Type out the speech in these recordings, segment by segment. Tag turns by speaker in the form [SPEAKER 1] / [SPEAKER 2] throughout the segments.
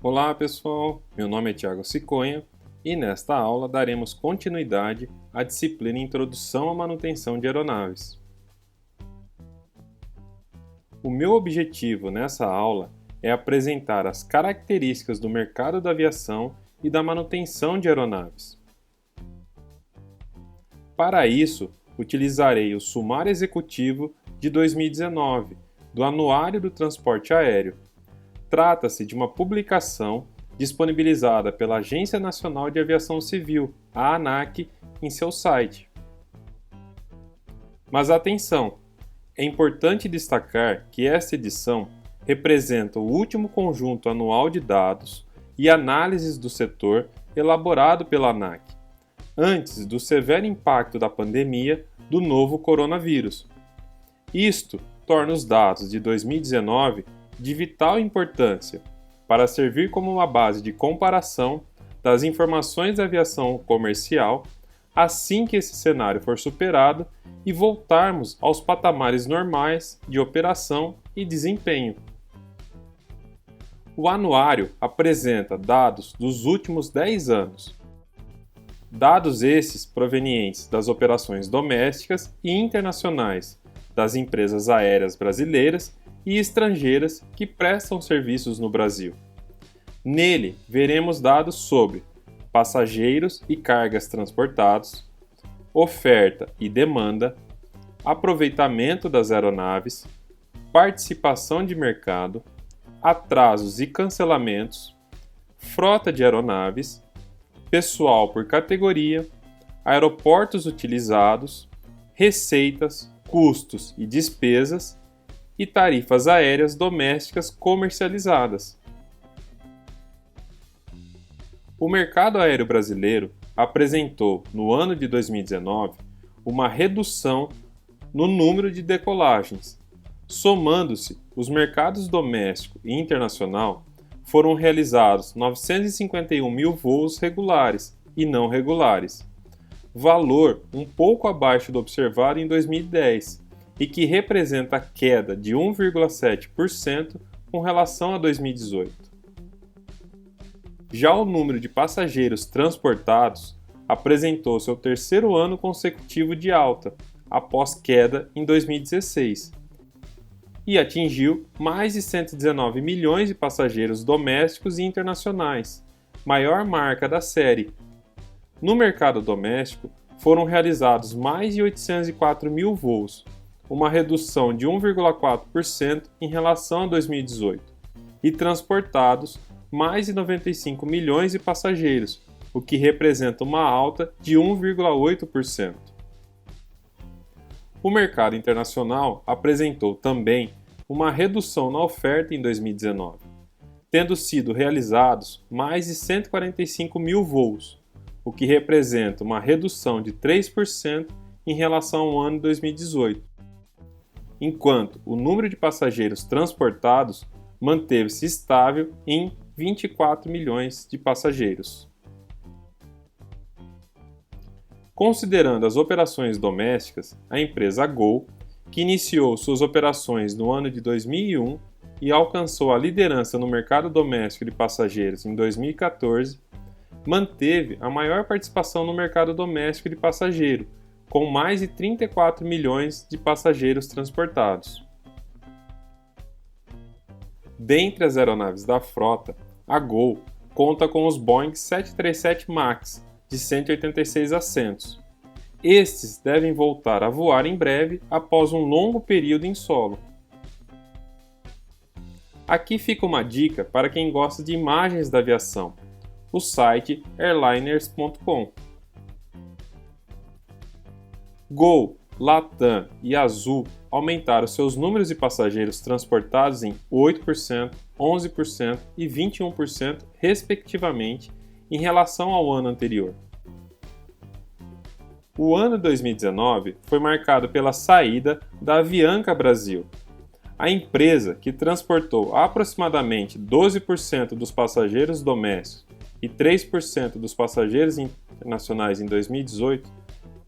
[SPEAKER 1] Olá pessoal, meu nome é Thiago Ciconha e nesta aula daremos continuidade à disciplina Introdução à Manutenção de Aeronaves. O meu objetivo nessa aula é apresentar as características do mercado da aviação e da manutenção de aeronaves. Para isso, utilizarei o Sumário Executivo de 2019 do Anuário do Transporte Aéreo. Trata-se de uma publicação disponibilizada pela Agência Nacional de Aviação Civil, a ANAC, em seu site. Mas atenção! É importante destacar que esta edição representa o último conjunto anual de dados e análises do setor elaborado pela ANAC, antes do severo impacto da pandemia do novo coronavírus. Isto torna os dados de 2019 de vital importância para servir como uma base de comparação das informações da aviação comercial assim que esse cenário for superado e voltarmos aos patamares normais de operação e desempenho. O anuário apresenta dados dos últimos 10 anos. Dados esses provenientes das operações domésticas e internacionais das empresas aéreas brasileiras e estrangeiras que prestam serviços no Brasil. Nele, veremos dados sobre passageiros e cargas transportados, oferta e demanda, aproveitamento das aeronaves, participação de mercado, atrasos e cancelamentos, frota de aeronaves, pessoal por categoria, aeroportos utilizados, receitas, custos e despesas, e tarifas aéreas domésticas comercializadas. O mercado aéreo brasileiro apresentou, no ano de 2019, uma redução no número de decolagens. Somando-se os mercados doméstico e internacional, foram realizados 951 mil voos regulares e não regulares, valor um pouco abaixo do observado em 2010, e que representa a queda de 1,7% com relação a 2018. Já o número de passageiros transportados apresentou seu terceiro ano consecutivo de alta, após queda em 2016, e atingiu mais de 119 milhões de passageiros domésticos e internacionais, maior marca da série. No mercado doméstico, foram realizados mais de 804 mil voos, uma redução de 1,4% em relação a 2018, e transportados mais de 95 milhões de passageiros, o que representa uma alta de 1,8%. O mercado internacional apresentou também uma redução na oferta em 2019, tendo sido realizados mais de 145 mil voos, o que representa uma redução de 3% em relação ao ano de 2018. Enquanto o número de passageiros transportados manteve-se estável em 24 milhões de passageiros. Considerando as operações domésticas, a empresa Gol, que iniciou suas operações no ano de 2001 e alcançou a liderança no mercado doméstico de passageiros em 2014, manteve a maior participação no mercado doméstico de passageiro, com mais de 34 milhões de passageiros transportados. Dentre as aeronaves da frota, a Gol conta com os Boeing 737 MAX, de 186 assentos. Estes devem voltar a voar em breve após um longo período em solo. Aqui fica uma dica para quem gosta de imagens da aviação: o site airliners.com. Gol, Latam e Azul aumentaram seus números de passageiros transportados em 8%, 11% e 21%, respectivamente, em relação ao ano anterior. O ano 2019 foi marcado pela saída da Avianca Brasil. A empresa, que transportou aproximadamente 12% dos passageiros domésticos e 3% dos passageiros internacionais em 2018,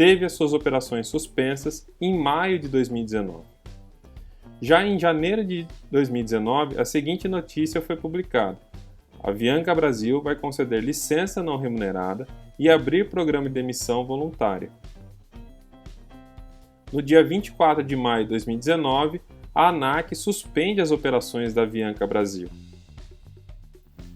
[SPEAKER 1] teve as suas operações suspensas em maio de 2019. Já em janeiro de 2019, a seguinte notícia foi publicada: Avianca Brasil vai conceder licença não remunerada e abrir programa de demissão voluntária. No dia 24 de maio de 2019, a ANAC suspende as operações da Avianca Brasil.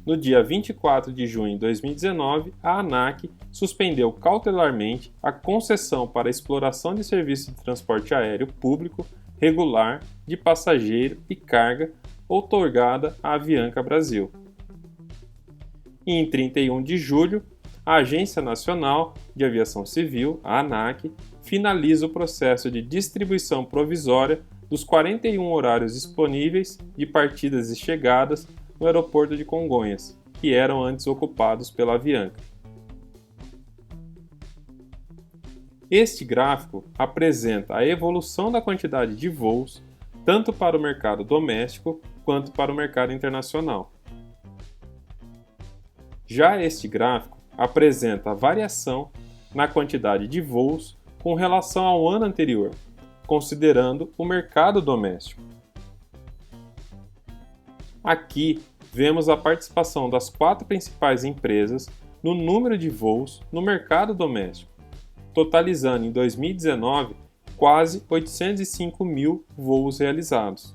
[SPEAKER 1] No dia 24 de junho de 2019, a ANAC suspendeu cautelarmente a concessão para a exploração de serviço de transporte aéreo público regular de passageiro e carga outorgada à Avianca Brasil. E em 31 de julho, a Agência Nacional de Aviação Civil, a ANAC, finaliza o processo de distribuição provisória dos 41 horários disponíveis de partidas e chegadas no aeroporto de Congonhas, que eram antes ocupados pela Avianca. Este gráfico apresenta a evolução da quantidade de voos, tanto para o mercado doméstico quanto para o mercado internacional. Já este gráfico apresenta a variação na quantidade de voos com relação ao ano anterior, considerando o mercado doméstico. Aqui vemos a participação das 4 principais empresas no número de voos no mercado doméstico, totalizando em 2019 quase 805 mil voos realizados.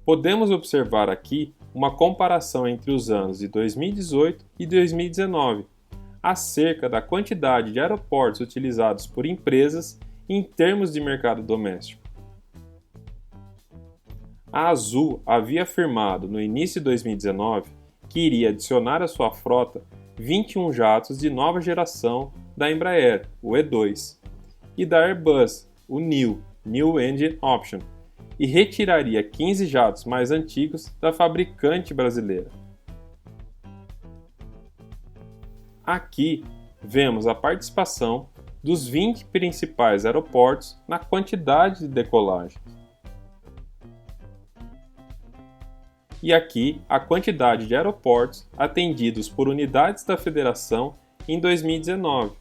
[SPEAKER 1] Podemos observar aqui uma comparação entre os anos de 2018 e 2019, acerca da quantidade de aeroportos utilizados por empresas em termos de mercado doméstico. A Azul havia afirmado no início de 2019 que iria adicionar à sua frota 21 jatos de nova geração da Embraer, o E2, e da Airbus, o New Engine Option, e retiraria 15 jatos mais antigos da fabricante brasileira. Aqui vemos a participação dos 20 principais aeroportos na quantidade de decolagens. E aqui a quantidade de aeroportos atendidos por unidades da Federação em 2019.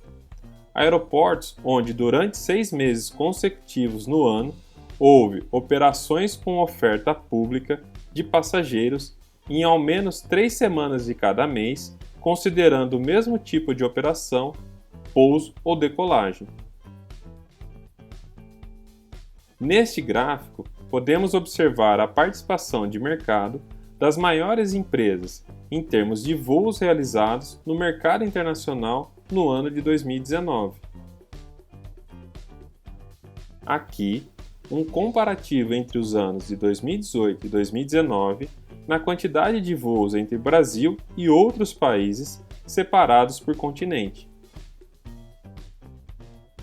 [SPEAKER 1] Aeroportos onde durante 6 meses consecutivos no ano houve operações com oferta pública de passageiros em ao menos 3 semanas de cada mês, considerando o mesmo tipo de operação, pouso ou decolagem. Neste gráfico, podemos observar a participação de mercado das maiores empresas em termos de voos realizados no mercado internacional no ano de 2019. Aqui, um comparativo entre os anos de 2018 e 2019 na quantidade de voos entre Brasil e outros países separados por continente.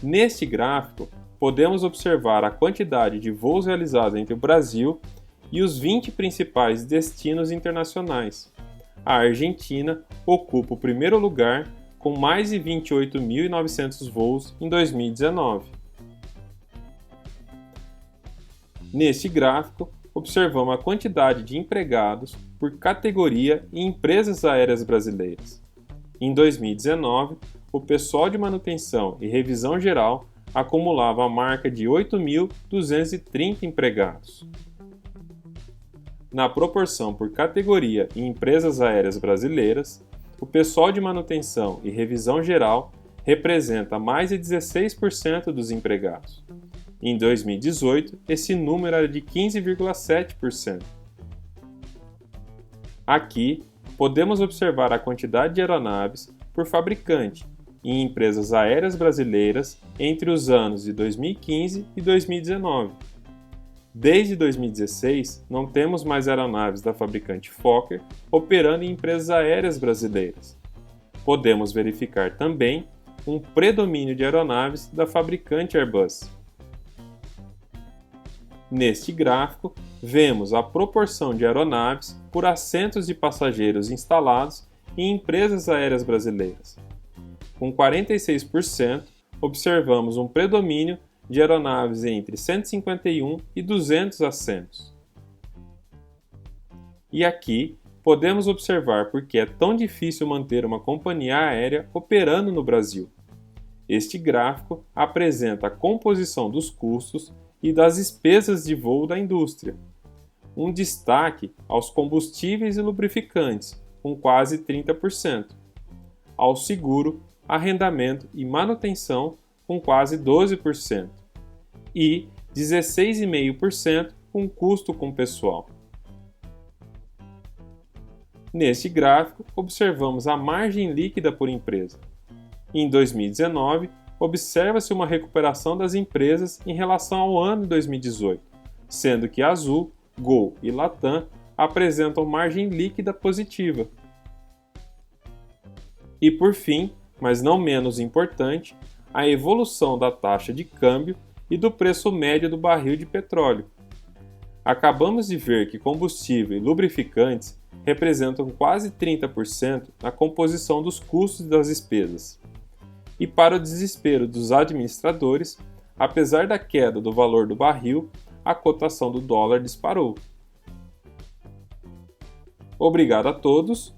[SPEAKER 1] Neste gráfico, podemos observar a quantidade de voos realizados entre o Brasil e os 20 principais destinos internacionais. A Argentina ocupa o primeiro lugar com mais de 28.900 voos em 2019. Neste gráfico, observamos a quantidade de empregados por categoria e empresas aéreas brasileiras. Em 2019, o pessoal de manutenção e revisão geral acumulava a marca de 8.230 empregados. Na proporção por categoria e empresas aéreas brasileiras, o pessoal de manutenção e revisão geral representa mais de 16% dos empregados. Em 2018, esse número era de 15,7%. Aqui, podemos observar a quantidade de aeronaves por fabricante em empresas aéreas brasileiras entre os anos de 2015 e 2019. Desde 2016, não temos mais aeronaves da fabricante Fokker operando em empresas aéreas brasileiras. Podemos verificar também um predomínio de aeronaves da fabricante Airbus. Neste gráfico, vemos a proporção de aeronaves por assentos de passageiros instalados em empresas aéreas brasileiras. Com 46%, observamos um predomínio de aeronaves entre 151 e 200 assentos. E aqui podemos observar por que é tão difícil manter uma companhia aérea operando no Brasil. Este gráfico apresenta a composição dos custos e das despesas de voo da indústria. um destaque aos combustíveis e lubrificantes, com quase 30%, ao seguro, arrendamento e manutenção, com quase 12%, e 16,5% com custo com pessoal. Neste gráfico, observamos a margem líquida por empresa. Em 2019, observa-se uma recuperação das empresas em relação ao ano de 2018, sendo que Azul, Gol e Latam apresentam margem líquida positiva. E por fim, mas não menos importante, a evolução da taxa de câmbio e do preço médio do barril de petróleo. Acabamos de ver que combustível e lubrificantes representam quase 30% na composição dos custos das despesas. E para o desespero dos administradores, apesar da queda do valor do barril, a cotação do dólar disparou. Obrigado a todos